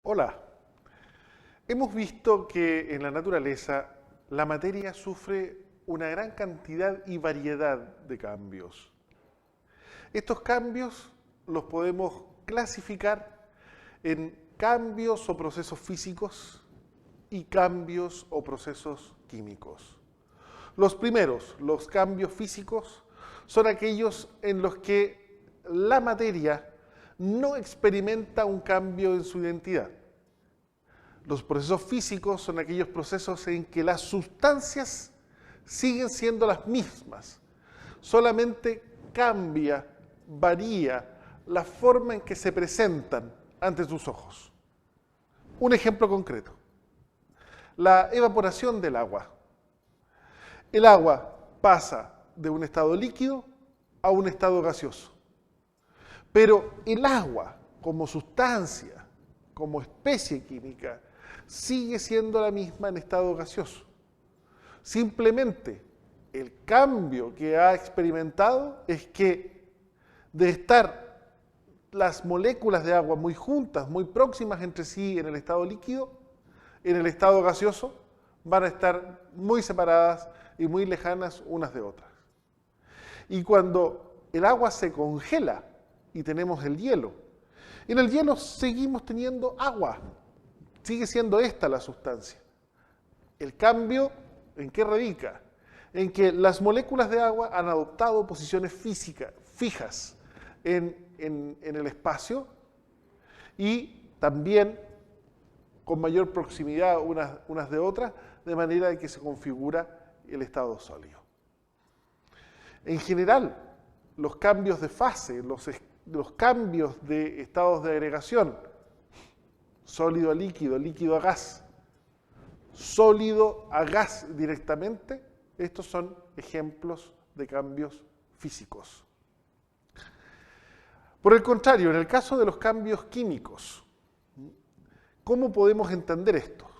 Hola, hemos visto que en la naturaleza la materia sufre una gran cantidad y variedad de cambios. Estos cambios los podemos clasificar en cambios o procesos físicos y cambios o procesos químicos. Los primeros, los cambios físicos, son aquellos en los que la materia no experimenta un cambio en su identidad. Los procesos físicos son aquellos procesos en que las sustancias siguen siendo las mismas, solamente cambia, varía la forma en que se presentan ante tus ojos. Un ejemplo concreto, la evaporación del agua. El agua pasa de un estado líquido a un estado gaseoso. Pero el agua, como sustancia, como especie química, sigue siendo la misma en estado gaseoso. Simplemente, el cambio que ha experimentado es que de estar las moléculas de agua muy juntas, muy próximas entre sí en el estado líquido, en el estado gaseoso van a estar muy separadas y muy lejanas unas de otras. Y cuando el agua se congela, y tenemos el hielo. En el hielo seguimos teniendo agua, sigue siendo esta la sustancia. El cambio, ¿en qué radica? En que las moléculas de agua han adoptado posiciones físicas, fijas en el espacio y también con mayor proximidad unas de otras, de manera de que se configura el estado sólido. En general, los cambios de fase, los cambios de estados de agregación, sólido a líquido, líquido a gas, sólido a gas directamente, estos son ejemplos de cambios físicos. Por el contrario, en el caso de los cambios químicos, ¿cómo podemos entender estos?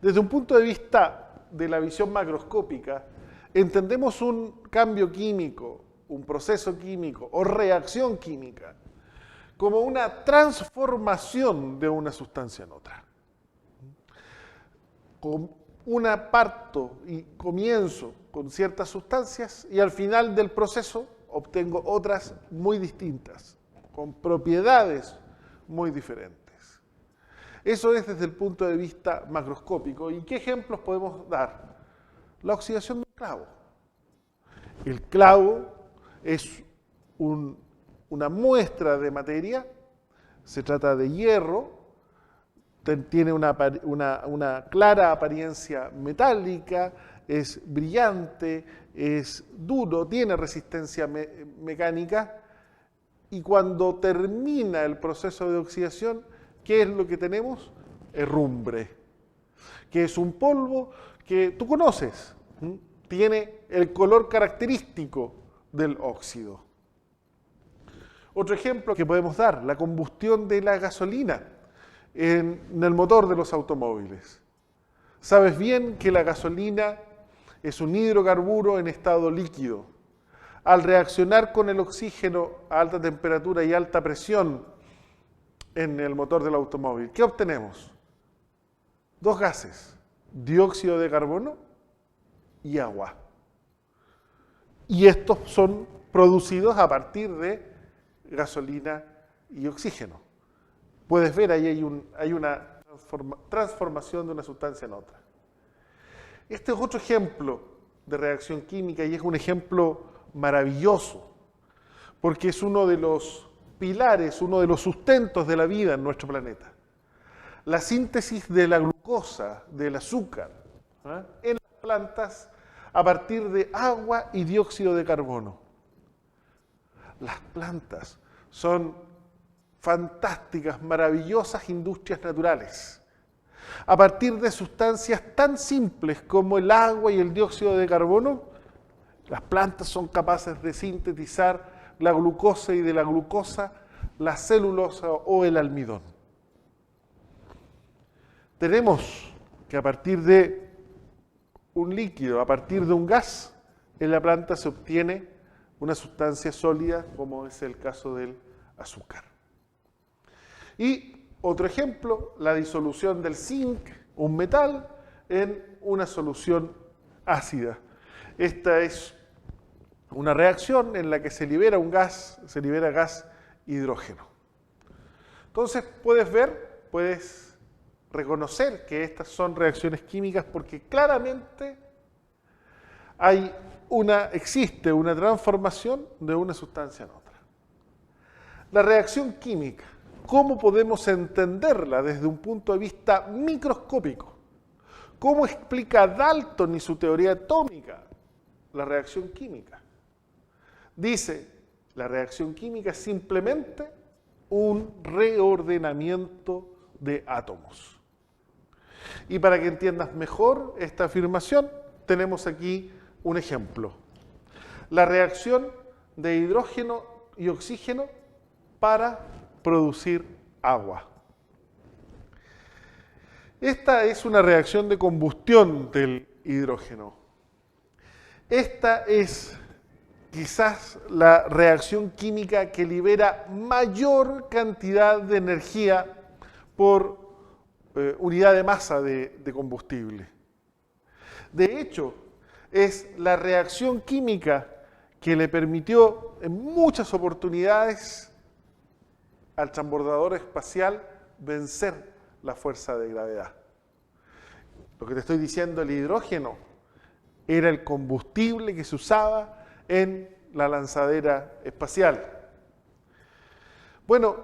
Desde un punto de vista de la visión macroscópica, entendemos un cambio químico, un proceso químico o reacción química como una transformación de una sustancia en otra. Con una parto y comienzo con ciertas sustancias y al final del proceso obtengo otras muy distintas, con propiedades muy diferentes. Eso es desde el punto de vista macroscópico. ¿Y qué ejemplos podemos dar? La oxidación de un clavo. El clavo es una muestra de materia, se trata de hierro, tiene una clara apariencia metálica, es brillante, es duro, tiene resistencia mecánica, y cuando termina el proceso de oxidación, ¿qué es lo que tenemos? Herrumbre, que es un polvo que tú conoces, tiene el color característico del óxido. Otro ejemplo que podemos dar, la combustión de la gasolina en el motor de los automóviles. Sabes bien que la gasolina es un hidrocarburo en estado líquido. Al reaccionar con el oxígeno a alta temperatura y alta presión en el motor del automóvil, ¿qué obtenemos? Dos gases, dióxido de carbono y agua. Y estos son producidos a partir de gasolina y oxígeno. Puedes ver, ahí hay una transformación de una sustancia en otra. Este es otro ejemplo de reacción química y es un ejemplo maravilloso, porque es uno de los pilares, uno de los sustentos de la vida en nuestro planeta. La síntesis de la glucosa, del azúcar, en las plantas a partir de agua y dióxido de carbono. Las plantas son fantásticas, maravillosas industrias naturales. A partir de sustancias tan simples como el agua y el dióxido de carbono, las plantas son capaces de sintetizar la glucosa y de la glucosa la celulosa o el almidón. Tenemos que a partir de un líquido, a partir de un gas, en la planta se obtiene una sustancia sólida, como es el caso del azúcar. Y Otro ejemplo, la disolución del zinc, un metal, en una solución ácida. Esta es una reacción en la que se libera un gas, se libera gas hidrógeno. Entonces puedes reconocer que estas son reacciones químicas porque claramente existe una transformación de una sustancia en otra. La reacción química, ¿cómo podemos entenderla desde un punto de vista microscópico? ¿Cómo explica Dalton y su teoría atómica la reacción química? Dice, la reacción química es simplemente un reordenamiento de átomos. Y para que entiendas mejor esta afirmación, tenemos aquí un ejemplo. La reacción de hidrógeno y oxígeno para producir agua. Esta es una reacción de combustión del hidrógeno. Esta es quizás la reacción química que libera mayor cantidad de energía por unidad de masa de combustible. De hecho, es la reacción química que le permitió en muchas oportunidades al transbordador espacial vencer la fuerza de gravedad. Lo que te estoy diciendo, el hidrógeno era el combustible que se usaba en la lanzadera espacial. Bueno,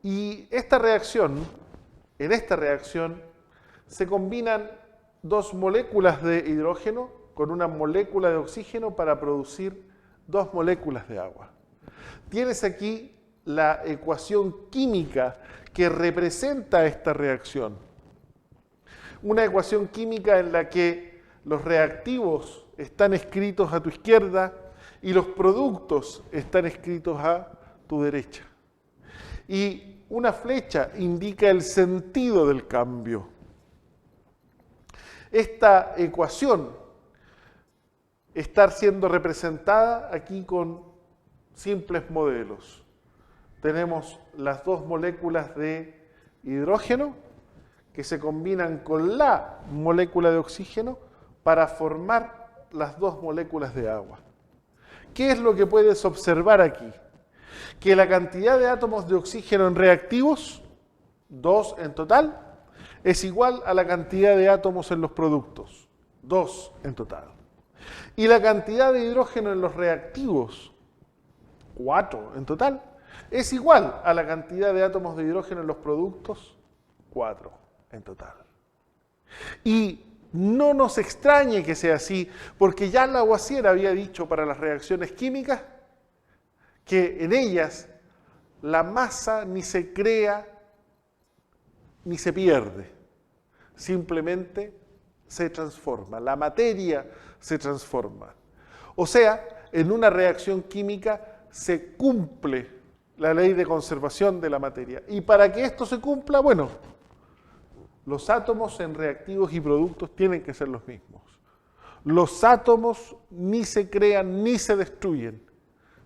y en esta reacción se combinan dos moléculas de hidrógeno con una molécula de oxígeno para producir dos moléculas de agua. Tienes aquí la ecuación química que representa esta reacción. Una ecuación química en la que los reactivos están escritos a tu izquierda y los productos están escritos a tu derecha. Y una flecha indica el sentido del cambio. Esta ecuación está siendo representada aquí con simples modelos. Tenemos las dos moléculas de hidrógeno que se combinan con la molécula de oxígeno para formar las dos moléculas de agua. ¿Qué es lo que puedes observar aquí? Que la cantidad de átomos de oxígeno en reactivos, 2 en total, es igual a la cantidad de átomos en los productos, 2 en total. Y la cantidad de hidrógeno en los reactivos, 4 en total, es igual a la cantidad de átomos de hidrógeno en los productos, 4 en total. Y no nos extrañe que sea así, porque ya Lavoisier había dicho para las reacciones químicas que en ellas la masa ni se crea ni se pierde, simplemente se transforma, la materia se transforma. O sea, en una reacción química se cumple la ley de conservación de la materia. Y para que esto se cumpla, bueno, los átomos en reactivos y productos tienen que ser los mismos. Los átomos ni se crean ni se destruyen,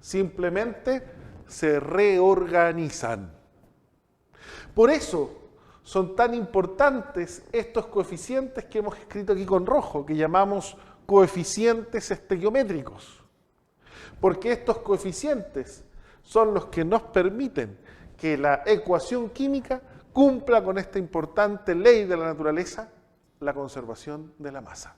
simplemente se reorganizan. Por eso son tan importantes estos coeficientes que hemos escrito aquí con rojo, que llamamos coeficientes estequiométricos. Porque estos coeficientes son los que nos permiten que la ecuación química cumpla con esta importante ley de la naturaleza, la conservación de la masa.